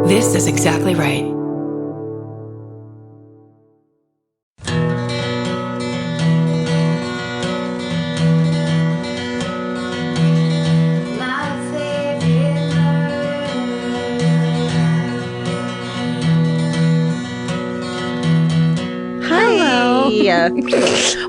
This is exactly right.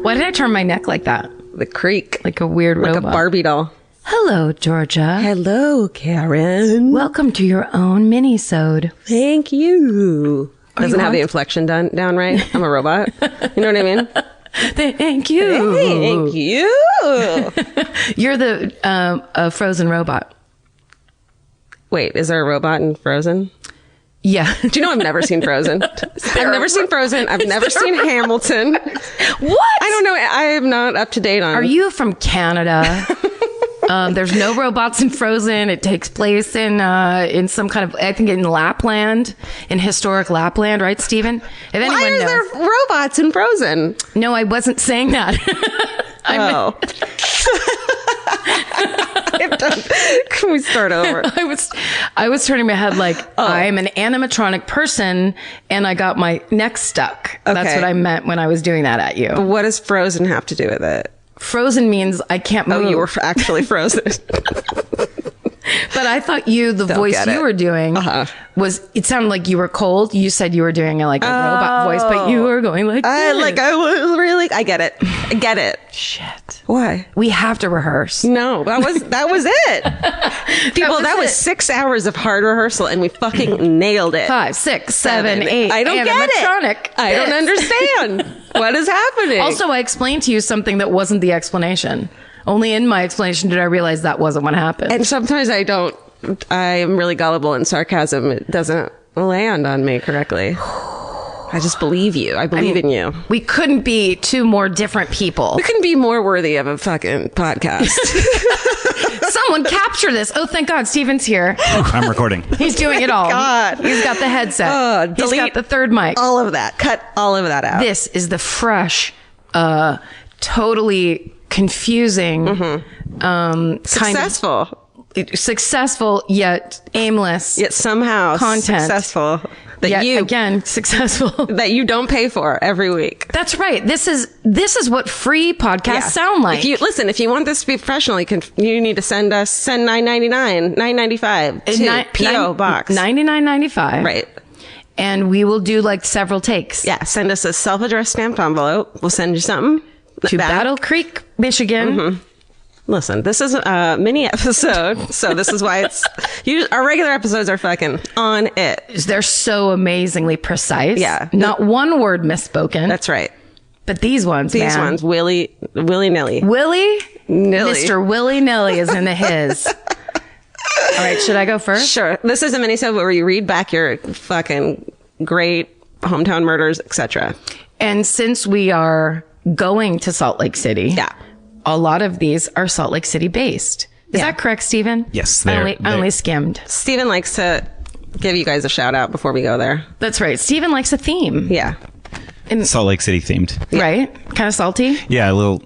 Why did I turn my neck like that? The creak. Like a weird like robot. a Barbie doll. Hello, Georgia. Hello, Karen. Welcome to your own Minisode. Thank you. Doesn't have the inflection down right. I'm a robot. You know what I mean? Thank you. Thank you. You're the frozen robot. Wait, is there a robot in Frozen? Yeah. Do you know I've never seen Frozen? I've never seen Frozen. I've never seen Hamilton. What? I don't know. I am not up to date on. Are you from Canada? There's no robots in Frozen. It takes place in some kind of, I think in Lapland, in historic Lapland, right, Stephen? If anyone Why are there robots in Frozen? No, I wasn't saying that. Oh. Can we start over? I was turning my head like, I'm an animatronic person and I got my neck stuck. Okay. That's what I meant when I was doing that at you. But what does Frozen have to do with it? Frozen means I can't move. Oh, you were actually frozen. But I thought the voice you were doing it sounded like you were cold. You said you were doing like a robot voice, but you were going like this. I get it. Shit. Why? We have to rehearse. No, that was it. People, that was 6 hours of hard rehearsal and we fucking nailed it. 5, 6, 7, 8. I don't get it. I don't understand. What is happening? Also, I explained to you something that wasn't the explanation. Only in my explanation did I realize that wasn't what happened. And sometimes I am really gullible and sarcasm. It doesn't land on me correctly. I just believe you. I believe in you. We couldn't be two more different people. We couldn't be more worthy of a fucking podcast. Someone capture this. Oh, thank God. Steven's here. I'm recording. He's doing it all. God. He's got the headset. He's got the third mic. All of that. Cut all of that out. This is the fresh, totally confusing, successful yet aimless, yet somehow content. Successful successful that you don't pay for every week. That's right. This is what free podcasts sound like. If you want this to be professional, you need to send $9.95 to P.O. Box $99.95. Right. And we will do like several takes. Yeah. Send us a self-addressed stamped envelope. We'll send you something. To Battle Creek, Michigan. Mm-hmm. Listen, this is a mini episode, so this is why our regular episodes are fucking on it. They're so amazingly precise. Yeah. Not one word misspoken. That's right. But these ones, willy-nilly. Willy-nilly? Mr. Willy-nilly is in the his. All right, should I go first? Sure. This is a mini-sode where you read back your fucking great hometown murders, etc. And since we are going to Salt Lake City, a lot of these are Salt Lake City based. Is that correct, Stephen? Yes, I only skimmed. Stephen likes to give you guys a shout out before we go there. That's right. Stephen likes a theme. Yeah. Salt Lake City themed. Right? Kind of salty? Yeah, a little.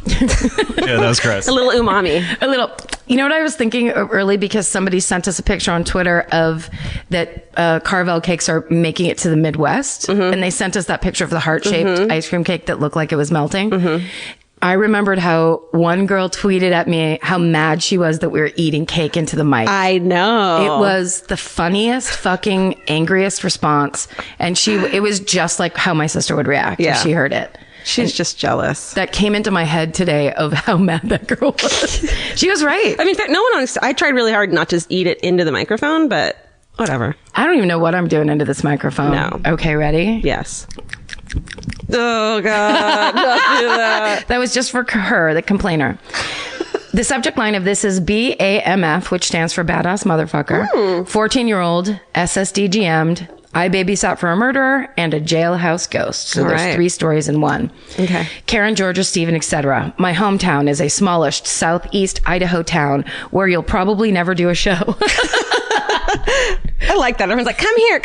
Yeah, that was gross. A little umami. A little. You know what I was thinking early, because somebody sent us a picture on Twitter of that Carvel cakes are making it to the Midwest. Mm-hmm. And they sent us that picture of the heart-shaped ice cream cake that looked like it was melting. Mm-hmm. I remembered how one girl tweeted at me how mad she was that we were eating cake into the mic. I know. It was the funniest, fucking angriest response. And it was just like how my sister would react if she heard it. She's just jealous. That came into my head today of how mad that girl was. She was right. I mean, I tried really hard not to just eat it into the microphone, but whatever. I don't even know what I'm doing into this microphone. No. Okay, ready? Yes. Oh, God. Don't do that. That was just for her, the complainer. The subject line of this is BAMF, which stands for Badass Motherfucker. 14-year-old, SSD GM'd, I babysat for a murderer, and a jailhouse ghost. So there's 3 stories in one. Okay. Karen, Georgia, Stephen, etc. My hometown is a smallish southeast Idaho town where you'll probably never do a show. I like that. Everyone's like, come here.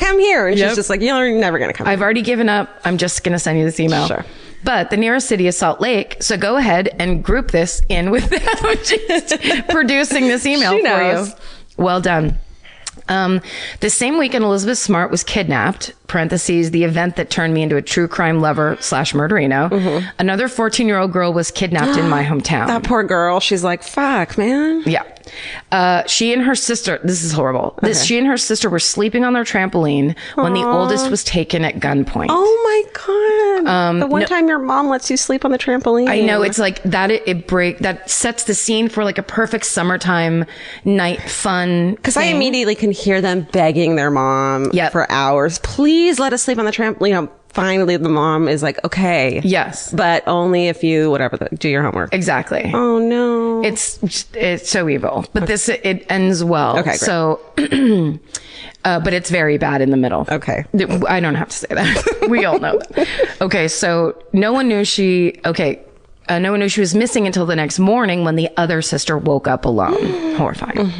And she's just like, you're never going to come. I've already given up. I'm just going to send you this email. Sure. But the nearest city is Salt Lake. So go ahead and group this in with them. She's producing this email for you. Well done. The same weekend, Elizabeth Smart was kidnapped, parentheses, the event that turned me into a true crime lover / murderino. Another 14-year-old girl was kidnapped in my hometown. That poor girl. She's like, fuck, man. Yeah. She and her sister, this is horrible. She and her sister were sleeping on their trampoline when the oldest was taken at gunpoint. Oh my God. The one time your mom lets you sleep on the trampoline. I know, it's like that. That sets the scene for like a perfect summertime night fun. Because I immediately can hear them begging their mom for hours. Please let us sleep on the trampoline. You know, finally the mom is like, okay. Yes. But only if you, do your homework. Exactly. Oh no. It's so evil. But it ends well. Okay, great. So, but it's very bad in the middle. Okay. I don't have to say that. We all know that. Okay. So no one knew no one knew she was missing until the next morning when the other sister woke up alone. Horrifying.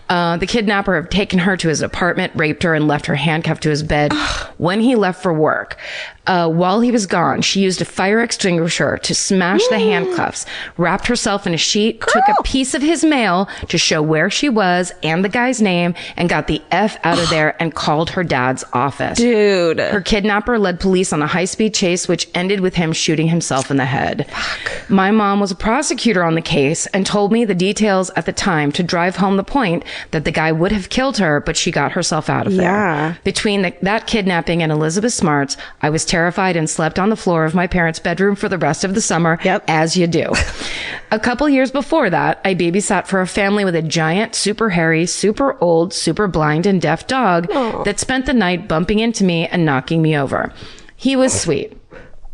The kidnapper had taken her to his apartment, raped her, and left her handcuffed to his bed when he left for work. While he was gone, she used a fire extinguisher to smash the handcuffs, wrapped herself in a sheet, took a piece of his mail to show where she was and the guy's name, and got the F out of there and called her dad's office. Dude. Her kidnapper led police on a high-speed chase, which ended with him shooting himself in the head. Fuck. My mom was a prosecutor on the case and told me the details at the time to drive home the point that the guy would have killed her, but she got herself out of there. Between that kidnapping and Elizabeth Smart's, I was terrified and slept on the floor of my parents' bedroom for the rest of the summer, as you do. A couple years before that, I babysat for a family with a giant, super hairy, super old, super blind and deaf dog that spent the night bumping into me and knocking me over. He was sweet.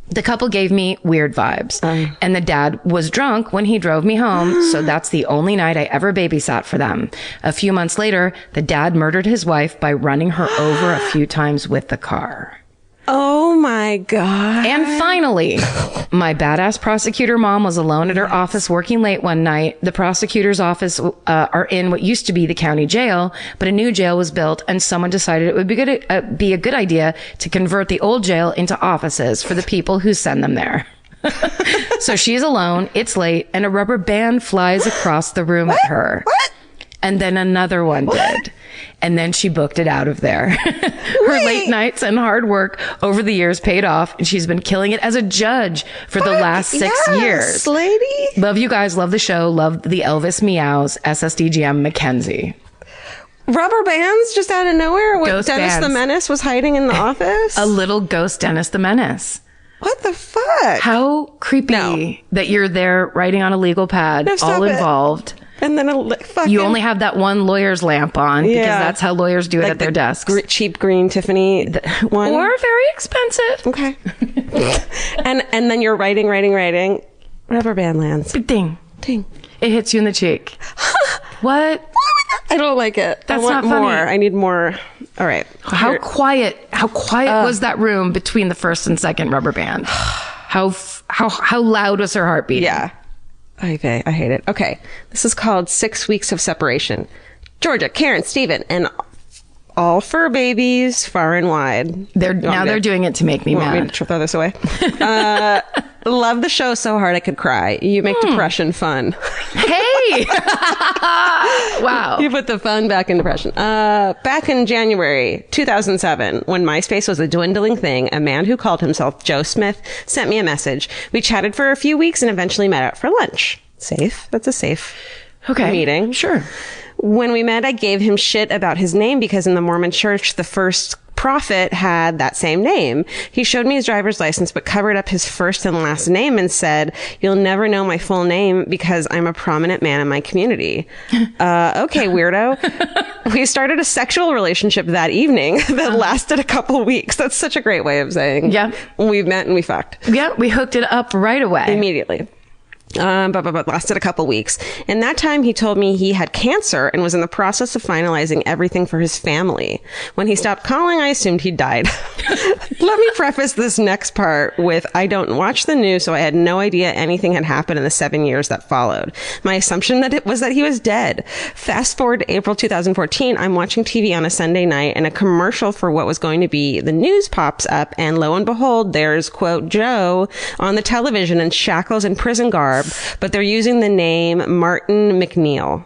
The couple gave me weird vibes, and the dad was drunk when he drove me home, so that's the only night I ever babysat for them. A few months later, the dad murdered his wife by running her over a few times with the car. Oh my God. And finally, my badass prosecutor mom was alone at her office working late one night. The prosecutor's office are in what used to be the county jail, but a new jail was built and someone decided it would be a good idea to convert the old jail into offices for the people who send them there. So she's alone, it's late, and a rubber band flies across the room at her. What? And then another one did. And then she booked it out of there. Her late nights and hard work over the years paid off, and she's been killing it as a judge for the last 6 years. Lady. Love you guys. Love the show. Love the Elvis meows. SSDGM Mackenzie. Rubber bands just out of nowhere? What, Ghost Dennis bands. the Menace was hiding in the office? A little ghost Dennis the Menace. What the fuck? How creepy that you're there writing on a legal pad, all involved. And then you only have that one lawyer's lamp on because that's how lawyers do it at their desks. Cheap green Tiffany one. Or very expensive. Okay. and then you're writing. Rubber band lands. Ding. Ding. It hits you in the cheek. What? I don't like it. That's I want not funny. more. I need more. All right. How quiet was that room between the first and second rubber band? How loud was her heartbeat? Yeah. I hate it. Okay. This is called 6 Weeks of Separation. Georgia, Karen, Steven, and all fur babies far and wide. They're doing it to make me mad. Want me to throw this away? Love the show so hard I could cry. You make depression fun. Hey! Wow. You put the fun back in depression. Back in January 2007, when MySpace was a dwindling thing, a man who called himself Joe Smith sent me a message. We chatted for a few weeks and eventually met up for lunch. Safe. That's a safe meeting. Sure. When we met, I gave him shit about his name because in the Mormon church, the first prophet had that same name. He showed me his driver's license, but covered up his first and last name and said, "You'll never know my full name because I'm a prominent man in my community." Okay, weirdo. We started a sexual relationship that evening that lasted a couple weeks. That's such a great way of saying, we met and we fucked. Yeah, we hooked it up right away. Immediately. But lasted a couple weeks. In that time, he told me he had cancer and was in the process of finalizing everything for his family. When he stopped calling, I assumed he'd died. Let me preface this next part with, I don't watch the news, so I had no idea anything had happened in the 7 years that followed. My assumption was that he was dead. Fast forward to April 2014, I'm watching TV on a Sunday night and a commercial for what was going to be the news pops up, and lo and behold, there's, quote, Joe on the television in shackles and prison garb, but they're using the name Martin McNeil.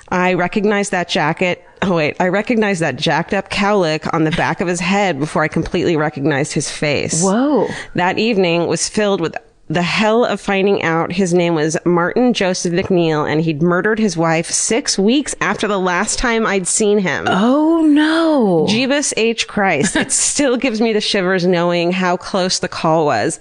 I recognized that jacket Oh, wait. I recognized that jacked up cowlick on the back of his head before I completely recognized his face. Whoa. That evening was filled with the hell of finding out his name was Martin Joseph McNeil, and he'd murdered his wife 6 weeks after the last time I'd seen him. Oh, no. Jeebus H. Christ. It still gives me the shivers knowing how close the call was.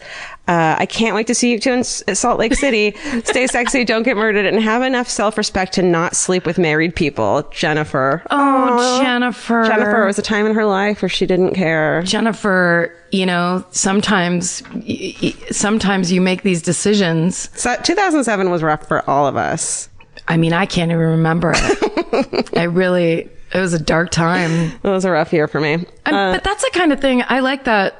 I can't wait to see you two in Salt Lake City. Stay sexy, don't get murdered, and have enough self-respect to not sleep with married people. Jennifer. Oh, Jennifer. Jennifer, was a time in her life where she didn't care. Jennifer, you know, sometimes you make these decisions. So 2007 was rough for all of us. I mean, I can't even remember it. It was a dark time. It was a rough year for me. But that's the kind of thing, I like that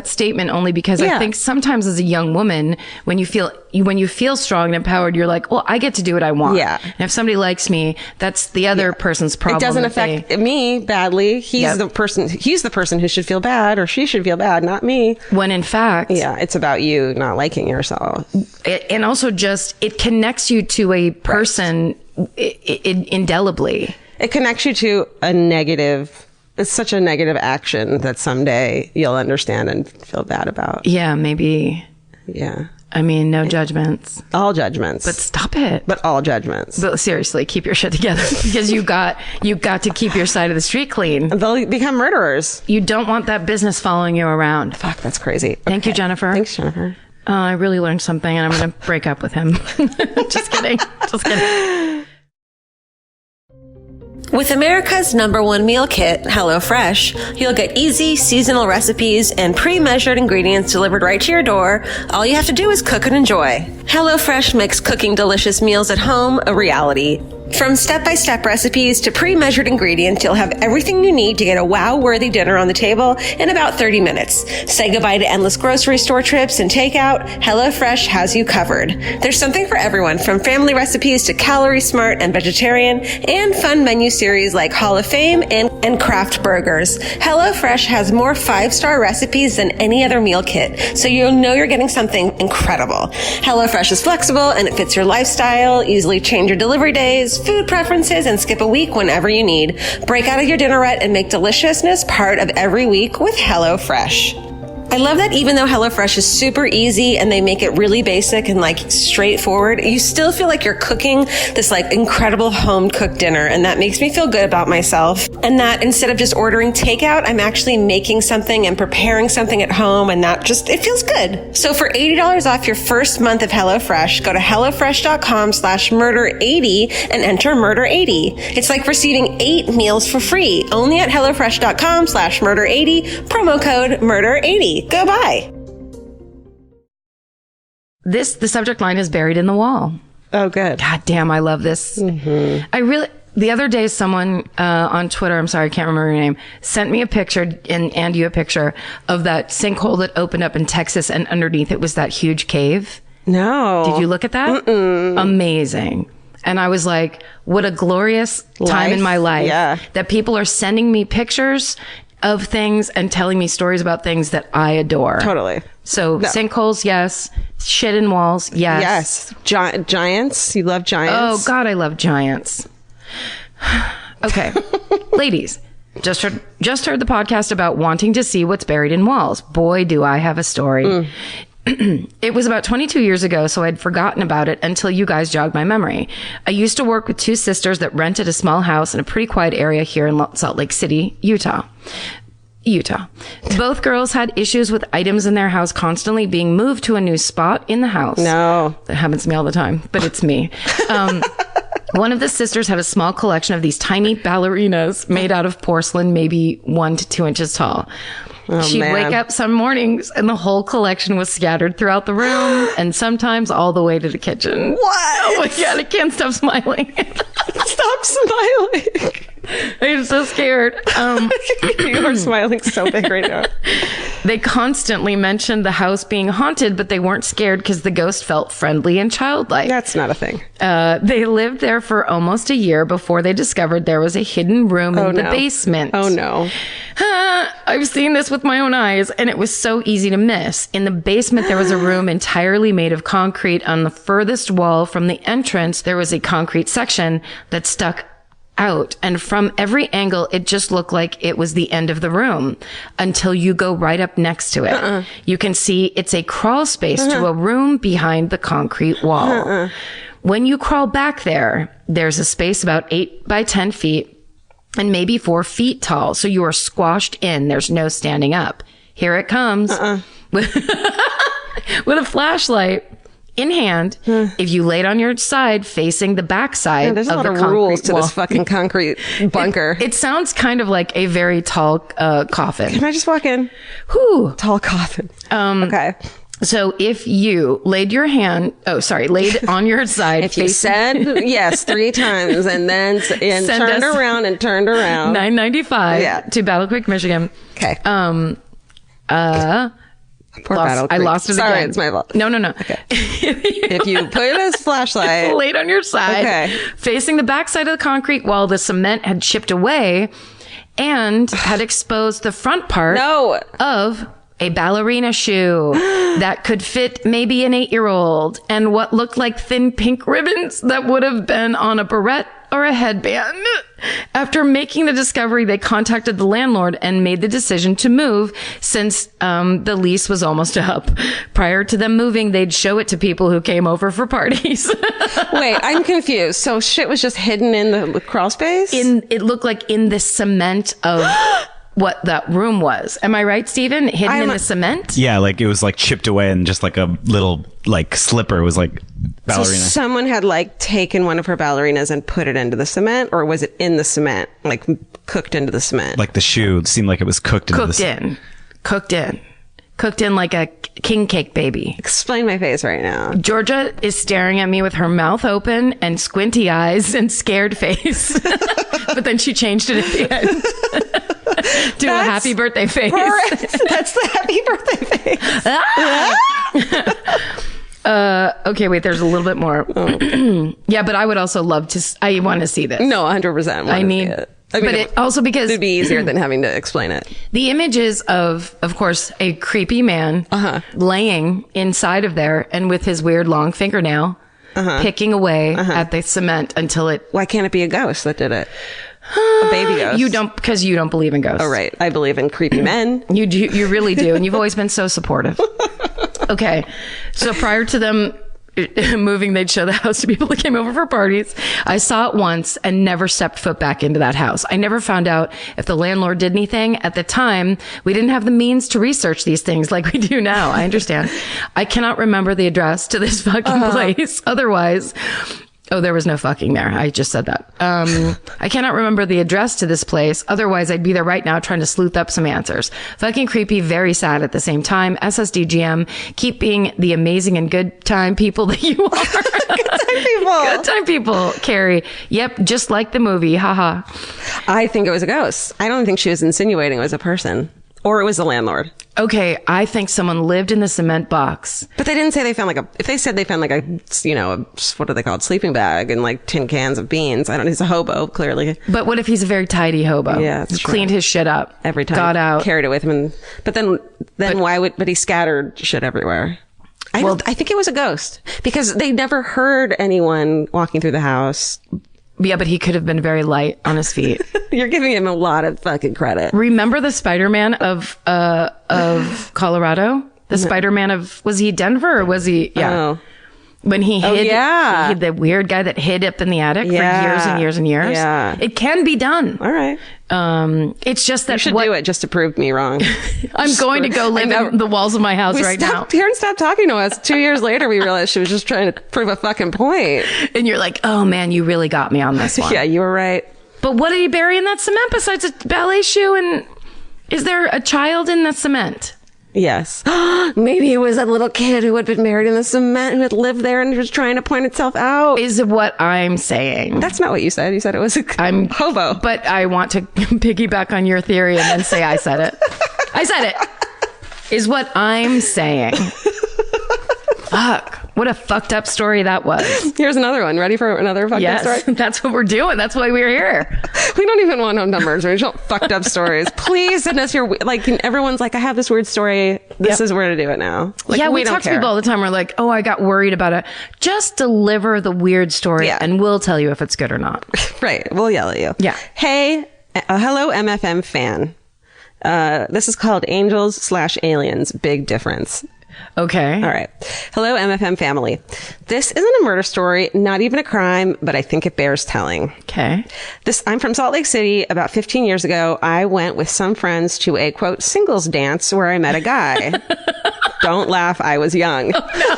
statement only because I think sometimes as a young woman, when you feel strong and empowered, you're like, well, I get to do what I want. Yeah. And if somebody likes me, that's the other person's problem. It doesn't affect me badly. He's the person who should feel bad, or she should feel bad, not me. When in fact, it's about you not liking yourself. And also just, it connects you to a person indelibly. It connects you to a negative. It's such a negative action that someday you'll understand and feel bad about. Yeah, maybe. Yeah. I mean, no judgments. All judgments. But stop it. But all judgments. But seriously, keep your shit together because you got to keep your side of the street clean. They'll become murderers. You don't want that business following you around. Fuck, that's crazy. Thank you, Jennifer. Thanks, Jennifer. I really learned something and I'm going to break up with him. Just kidding. Just kidding. With America's #1 meal kit, HelloFresh, you'll get easy, seasonal recipes and pre-measured ingredients delivered right to your door. All you have to do is cook and enjoy. HelloFresh makes cooking delicious meals at home a reality. From step-by-step recipes to pre-measured ingredients, you'll have everything you need to get a wow-worthy dinner on the table in about 30 minutes. Say goodbye to endless grocery store trips and takeout. HelloFresh has you covered. There's something for everyone, from family recipes to calorie smart and vegetarian, and fun menu series like Hall of Fame and craft burgers. HelloFresh has more 5-star recipes than any other meal kit, so you'll know you're getting something incredible. HelloFresh is flexible and it fits your lifestyle. Easily change your delivery days, food preferences, and skip a week whenever you need. Break out of your dinner rut and make deliciousness part of every week with HelloFresh. I love that even though HelloFresh is super easy and they make it really basic and like straightforward, you still feel like you're cooking this like incredible home cooked dinner. And that makes me feel good about myself. And that instead of just ordering takeout, I'm actually making something and preparing something at home, and that just, it feels good. So for $80 off your first month of HelloFresh, go to HelloFresh.com/murder80 and enter murder80. It's like receiving 8 meals for free only at HelloFresh.com/murder80, promo code murder80. Go buy. The subject line is buried in the wall. Oh, good. God damn, I love this. Mm-hmm. The other day, someone on Twitter, I'm sorry, I can't remember your name, sent me a picture and you a picture of that sinkhole that opened up in Texas, and underneath it was that huge cave. No. Did you look at that? Mm-mm. Amazing. And I was like, what a glorious time in my life. Yeah. That people are sending me pictures of things and telling me stories about things that I adore. Totally. So sinkholes, yes. Shit in walls, yes. Yes. Giants. You love giants. Oh God, I love giants. Okay. Ladies, just heard the podcast about wanting to see what's buried in walls. Boy, do I have a story. It was about 22 years ago, so I'd forgotten about it until you guys jogged my memory. I used to work with 2 sisters that rented a small house in a pretty quiet area here in Salt Lake City, Utah. Both girls had issues with items in their house constantly being moved to a new spot in the house. No. That happens to me all the time, but it's me. One of the sisters had a small collection of these tiny ballerinas made out of porcelain, maybe 1 to 2 inches tall. Oh, She'd wake up some mornings and the whole collection was scattered throughout the room and sometimes all the way to the kitchen. What? Oh my God, I can't stop smiling. Stop smiling. I'm so scared. You are smiling so big right now. They constantly mentioned the house being haunted, but they weren't scared because the ghost felt friendly and childlike. That's not a thing. They lived there for almost a year before they discovered there was a hidden room in the basement. Oh no. I've seen this with my own eyes, and it was so easy to miss. In the basement, there was a room entirely made of concrete. On the furthest wall from the entrance, there was a concrete section that stuck out. And from every angle, it just looked like it was the end of the room until you go right up next to it. You can see it's a crawl space to a room behind the concrete wall. When you crawl back there, there's a space about 8 by 10 feet and maybe 4 feet tall. So you are squashed in. There's no standing up. Here it comes. With a flashlight in hand, if you laid on your side facing the backside there's of a lot the of concrete rules to wall. this fucking concrete bunker. It sounds kind of like a very tall coffin. Can I just walk in? Whew. Tall coffin. Okay. So if you laid on your side, If you said yes 3 times and then Send turned us around and turned around. $9.95 to Battle Creek, Michigan. Okay. Poor Battle Creek. I lost it Sorry, again. it's my fault. No. Okay. If you put a flashlight. Laid on your side, Okay. facing the backside of the concrete wall, the cement had chipped away and had exposed the front part No. of a ballerina shoe that could fit maybe an 8-year-old, and what looked like thin pink ribbons that would have been on a barrette or a headband. After making the discovery, they contacted the landlord and made the decision to move since the lease was almost up. Prior to them moving, they'd show it to people who came over for parties. Wait, I'm confused. So shit was just hidden in the crawl space? It looked like in the cement of what that room was. Am I right, Stephen? Hidden in the cement? Yeah, like it was like chipped away and just like a little like slipper was like ballerina. So someone had like taken one of her ballerinas and put it into the cement, or was it in the cement, like cooked into the cement? Like the shoe seemed like it was cooked into Cooked in like a king cake baby. Explain my face right now. Georgia is staring at me with her mouth open and squinty eyes and scared face. But then she changed it at the end to a happy birthday face. That's the happy birthday face. Okay, wait, there's a little bit more. Yeah, but I would also love to, I want to see this. No, 100%. I need, but it also because it'd be easier than having to explain it. the images of course, a creepy man laying inside of there and with his weird long fingernail picking away at the cement until it. Why can't it be a ghost that did it? A baby ghost. Because you don't believe in ghosts. Oh, right. I believe in creepy men. You do. You really do. And you've always been so supportive. Okay. So prior to them moving, they'd show the house to people that came over for parties. I saw it once and never stepped foot back into that house. I never found out if the landlord did anything. At the time, we didn't have the means to research these things like we do now. I understand. I cannot remember the address to this fucking place. Otherwise... Oh, there was no fucking there. I just said that. I cannot remember the address to this place. Otherwise, I'd be there right now trying to sleuth up some answers. Fucking creepy, very sad at the same time. SSDGM, keep being the amazing and good time people that you are. Good time people. Good time people, Carrie. Yep, just like the movie. Haha. I think it was a ghost. I don't think she was insinuating it was a person. Or it was the landlord. Okay, I think someone lived in the cement box. But they didn't say they found like a... If they said they found like a, what are they called? Sleeping bag and like tin cans of beans. I don't know. He's a hobo, clearly. But what if he's a very tidy hobo? Yeah, that's true. Cleaned his shit up. Every time. Got out. Carried it with him. But why would... But he scattered shit everywhere. I think it was a ghost. Because they never heard anyone walking through the house. Yeah, but he could have been very light on his feet. You're giving him a lot of fucking credit. Remember the Spider-Man of Colorado? The Spider-Man of, was he Denver or was he? Yeah. Oh. When he hid, yeah. the weird guy that hid up in the attic for Yeah. years and years and years. Yeah. It can be done. All right. It's just that You should do it just to prove me wrong. I'm going to go live in the walls of my house now. Karen stopped talking to us. 2 years later, we realized she was just trying to prove a fucking point. And you're like, oh man, you really got me on this one. Yeah, you were right. But what did he bury in that cement besides a ballet shoe? And is there a child in the cement? Yes. Maybe it was a little kid who had been buried in the cement who had lived there and was trying to point itself out. Is what I'm saying. That's not what you said. You said it was a hobo. But I want to piggyback on your theory and then say I said it. I said it. Is what I'm saying. Fuck. What a fucked up story that was. Here's another one. Ready for another fucked up story? That's what we're doing. That's why we're here. We don't even want numbers. We just want fucked up stories. Please send us your, like, everyone's like, I have this weird story. This is where to do it now. Like, yeah, we don't talk to care. people all the time. We're like, oh, I got worried about it. Just deliver the weird story and we'll tell you if it's good or not. Right. We'll yell at you. Yeah. Hey, hello, MFM fan. This is called Angels/Aliens. Big difference. Okay. All right. Hello, MFM family. This isn't a murder story, not even a crime, but I think it bears telling. Okay. I'm from Salt Lake City. About 15 years ago, I went with some friends to a, quote, singles dance where I met a guy. Don't laugh. I was young. Oh, no.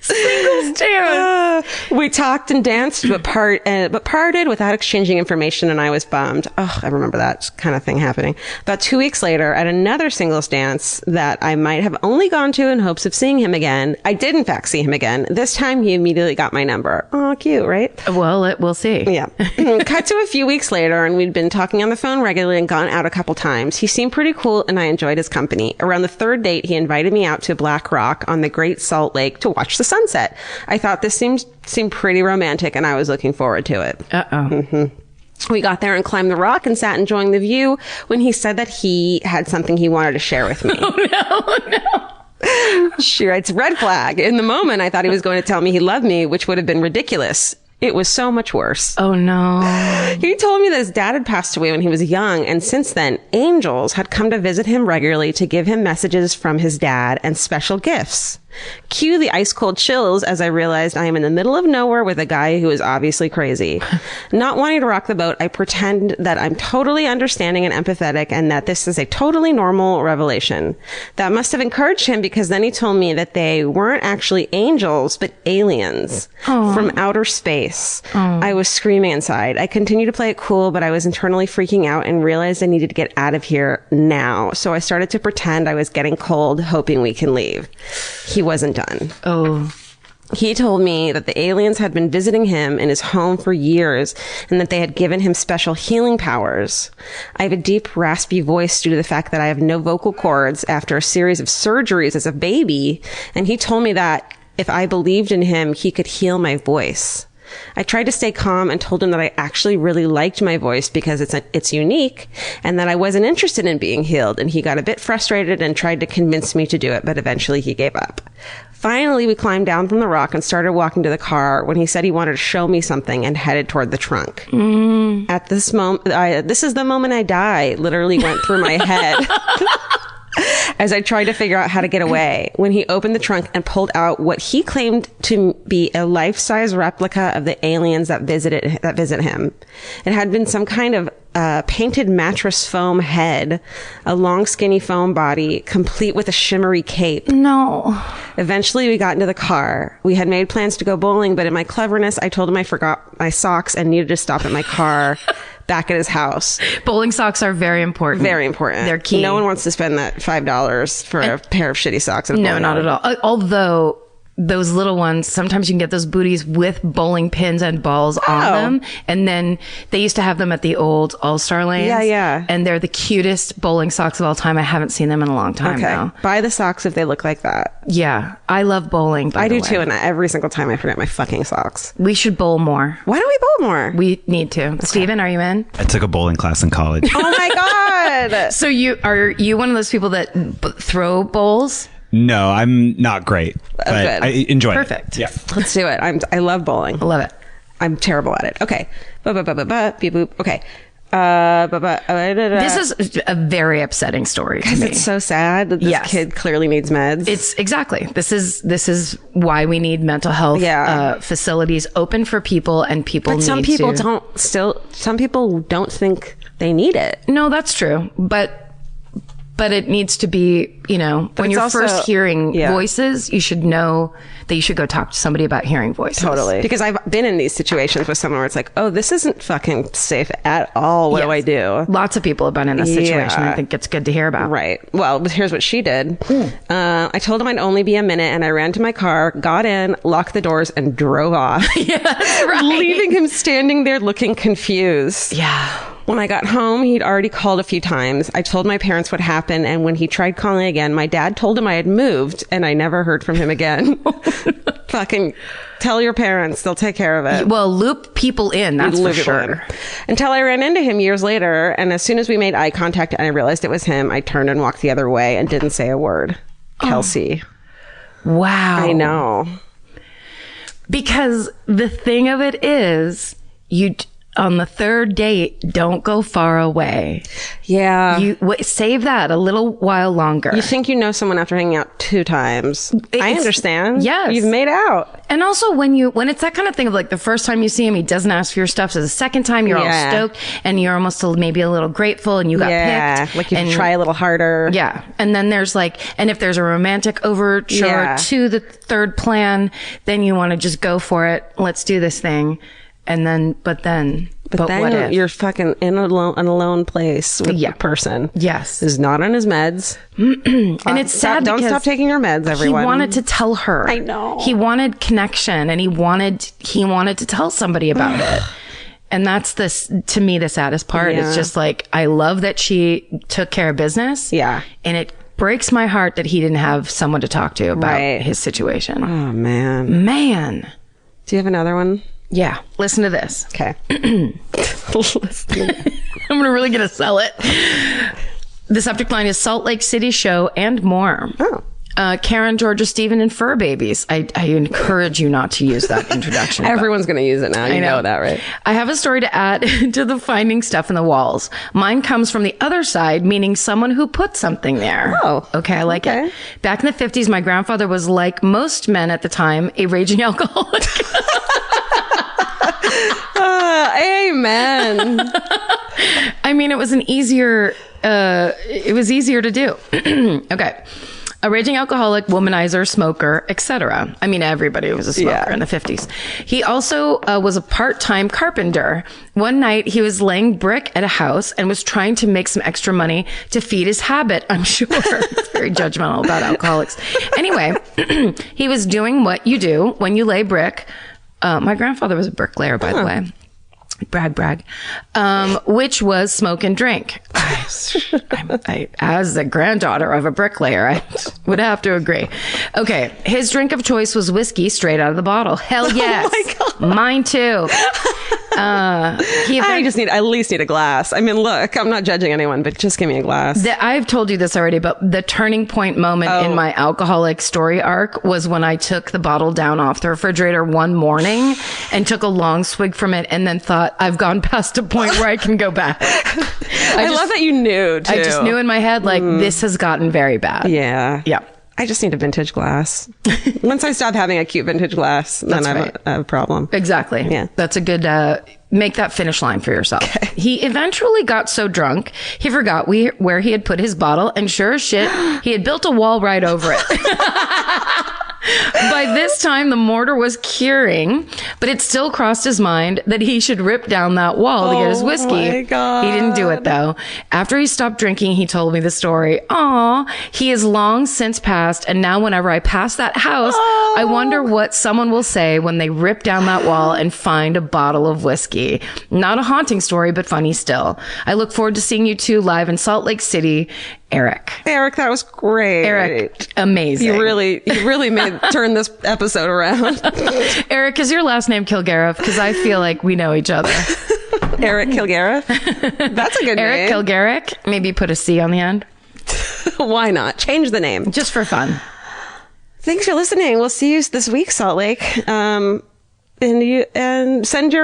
Singles dance. We talked and danced, but parted without exchanging information, and I was bummed. Oh, I remember that kind of thing happening. About 2 weeks later, at another singles dance that I might have only gone to in hopes of seeing him again, I did in fact see him again. This time, he immediately got my number. Oh, cute, right? Well, we'll see. Yeah. Cut to a few weeks later, and we'd been talking on the phone regularly and gone out a couple times. He seemed pretty cool, and I enjoyed his company. Around the third date, he invited me out to Black Rock on the Great Salt Lake to watch the sunset. I thought this seemed pretty romantic, and I was looking forward to it. We got there and climbed the rock and sat enjoying the view when he said that he had something he wanted to share with me. Oh, no. She writes, red flag. In the moment, I thought he was going to tell me he loved me, which would have been ridiculous. It was so much worse. Oh, no. He told me that his dad had passed away when he was young, and since then, angels had come to visit him regularly to give him messages from his dad and special gifts. Cue the ice cold chills as I realized I am in the middle of nowhere with a guy who is obviously crazy. Not wanting to rock the boat, I pretend that I'm totally understanding and empathetic and that this is a totally normal revelation. That must have encouraged him because then he told me that they weren't actually angels, but aliens from outer space. I was screaming inside. I continued to play it cool, but I was internally freaking out and realized I needed to get out of here now. So I started to pretend I was getting cold, hoping we can leave. He wasn't done. Oh. He told me that the aliens had been visiting him in his home for years and that they had given him special healing powers. I have a deep, raspy voice due to the fact that I have no vocal cords after a series of surgeries as a baby, and he told me that if I believed in him, he could heal my voice. I tried to stay calm and told him that I actually really liked my voice because it's unique and that I wasn't interested in being healed. And he got a bit frustrated and tried to convince me to do it, but eventually he gave up. Finally, we climbed down from the rock and started walking to the car when he said he wanted to show me something and headed toward the trunk. At this moment, this is the moment I die, literally went through my head. As I tried to figure out how to get away, when he opened the trunk and pulled out what he claimed to be a life-size replica of the aliens that visit him. It had been some kind of painted mattress foam head, a long skinny foam body, complete with a shimmery cape. No. Eventually, we got into the car. We had made plans to go bowling, but in my cleverness, I told him I forgot my socks and needed to stop at my car. Back at his house. Bowling socks are very important. Very important. They're key. No one wants to spend that $5 for a pair of shitty socks. No, not at all. Although those little ones, sometimes you can get those booties with bowling pins and balls on them. And then they used to have them at the old All-Star lanes. Yeah, yeah. And they're the cutest bowling socks of all time. I haven't seen them in a long time now. Buy the socks if they look like that. Yeah. I love bowling, by I the do way. too, and every single time I forget my fucking socks. We should bowl more. Why don't we bowl more? We need to. Steven, are you in? I took a bowling class in college. Oh my God. So are you one of those people that throw bowls? No, I'm not great, but good. I enjoy it. Perfect. Yeah. Let's do it. I love bowling. I love it. I'm terrible at it. Okay. Beep boop. Okay. This is a very upsetting story to me. It's so sad that this kid clearly needs meds. It's exactly. This is why we need mental health facilities open for people, and people but need some people to. some people don't think they need it. No, that's true. But it needs to be, when you're also, first hearing voices, you should know that you should go talk to somebody about hearing voices. Totally. Because I've been in these situations with someone where it's like, oh, this isn't fucking safe at all. What do I do? Lots of people have been in this situation. I think it's good to hear about. Right. Well, here's what she did. I told him I'd only be a minute, and I ran to my car, got in, locked the doors, and drove off. Yeah, that's right. Leaving him standing there looking confused. Yeah. When I got home, he'd already called a few times. I told my parents what happened, and when he tried calling again, my dad told him I had moved, and I never heard from him again. Fucking tell your parents. They'll take care of it. Well, loop people in, that's for sure. Until I ran into him years later, and as soon as we made eye contact and I realized it was him, I turned and walked the other way and didn't say a word. Kelsey. Wow. I know. Because the thing of it is, on the third date, don't go far away. Yeah. Save that a little while longer. You think you know someone after hanging out 2 times. I understand. Yes. You've made out. And also when it's that kind of thing of like the first time you see him, he doesn't ask for your stuff. So the second time you're all stoked and you're almost maybe a little grateful and you got picked. Like you try a little harder. Yeah. And then there's and if there's a romantic overture to the third plan, then you want to just go for it. Let's do this thing. And then, but what if? You're fucking in a lone place with a person. Yes. Who's not on his meds. And it's sad Don't because stop taking your meds, everyone. He wanted to tell her. I know. He wanted connection and he wanted to tell somebody about it. And that's to me, the saddest part. Yeah. It's just like, I love that she took care of business. Yeah. And it breaks my heart that he didn't have someone to talk to about his situation. Oh, man. Do you have another one? Yeah. Listen to this. Okay. I'm going to really get to sell it. The subject line is Salt Lake City show and more. Oh. Karen, Georgia, Stephen, and fur babies. I encourage you not to use that introduction. Everyone's going to use it now. You know that, right? I have a story to add to the finding stuff in the walls. Mine comes from the other side, meaning someone who put something there. Oh. Okay, I like it. Back in the 50s, my grandfather was, like most men at the time, a raging alcoholic. Amen. I mean, it was easier to do. Okay. A raging alcoholic, womanizer, smoker, etc. I mean, everybody was a smoker in the 50s. He also was a part-time carpenter. One night, he was laying brick at a house and was trying to make some extra money to feed his habit, I'm sure. It's very judgmental about alcoholics. Anyway, he was doing what you do when you lay brick. My grandfather was a bricklayer, by the way. Brag. Which was smoke and drink. I, as the granddaughter of a bricklayer, I would have to agree. Okay. His drink of choice was whiskey straight out of the bottle. Hell yes. Oh my God. Mine too. I at least need a glass. I mean, look, I'm not judging anyone, but just give me a glass. I've told you this already, but the turning point moment in my alcoholic story arc was when I took the bottle down off the refrigerator one morning and took a long swig from it and then thought, I've gone past a point where I can go back. I love that you knew, too. I just knew in my head, this has gotten very bad. Yeah. Yeah. I just need a vintage glass. Once I stop having a cute vintage glass, then I have a problem. Exactly. Yeah. That's a good, make that finish line for yourself. Okay. He eventually got so drunk, he forgot where he had put his bottle, and sure as shit, he had built a wall right over it. By this time, the mortar was curing, but it still crossed his mind that he should rip down that wall to get his whiskey. Oh my God. He didn't do it, though. After he stopped drinking, he told me the story. Aw, he has long since passed, and now whenever I pass that house, I wonder what someone will say when they rip down that wall and find a bottle of whiskey. Not a haunting story, but funny still. I look forward to seeing you two live in Salt Lake City. Eric, that was great. Eric, amazing. You really turn this episode around. Eric, is your last name Kilgariff? Because I feel like we know each other. Eric Kilgariff? That's a good name. Eric Kilgariff. Maybe put a C on the end. Why not? Change the name. Just for fun. Thanks for listening. We'll see you this week, Salt Lake. And send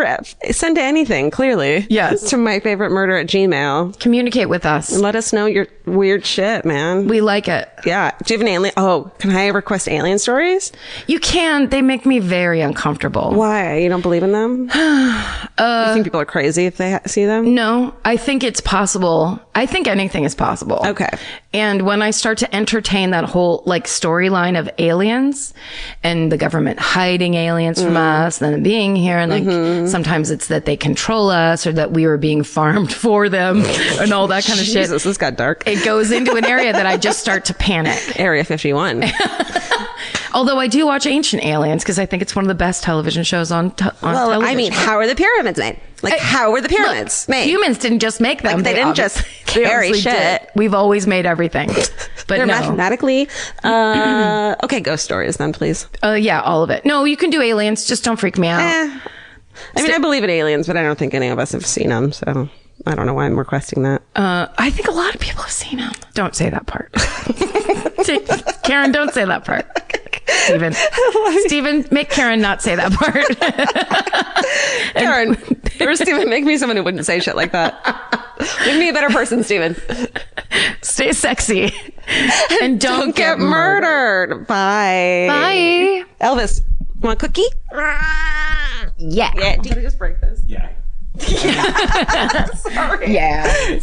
anything, clearly. Yes. To myfavoriteMurder@gmail.com. Communicate with us. And let us know your weird shit, man. We like it. Yeah. Do you have an alien? Oh, can I request alien stories? You can. They make me very uncomfortable. Why? You don't believe in them? You think people are crazy if they see them? No. I think it's possible. I think anything is possible. Okay. And when I start to entertain that whole storyline of aliens and the government hiding aliens from us, then being here, and sometimes it's that they control us or that we were being farmed for them and all that kind of shit. Jesus, this got dark. It goes into an area that I just start to panic. Area 51. Although I do watch Ancient Aliens because I think it's one of the best television shows on television. I mean, how are the pyramids made? Like, how were the pyramids made? Humans didn't just make them. Like, they didn't just carry obviously shit. did. We've always made everything. But They're no. mathematically. Okay, ghost stories then, please. Yeah, all of it. No, you can do aliens. Just don't freak me out. I mean, I believe in aliens, but I don't think any of us have seen them, so I don't know why I'm requesting that. I think a lot of people have seen them. Don't say that part. Karen, don't say that part. Steven, make Karen not say that part. Karen, or Steven, make me someone who wouldn't say shit like that. Make me a better person, Steven. Stay sexy. And don't get murdered. Bye. Bye. Elvis, want a cookie? Yeah. Yeah. Did I just break this? Yeah. Sorry. Yeah.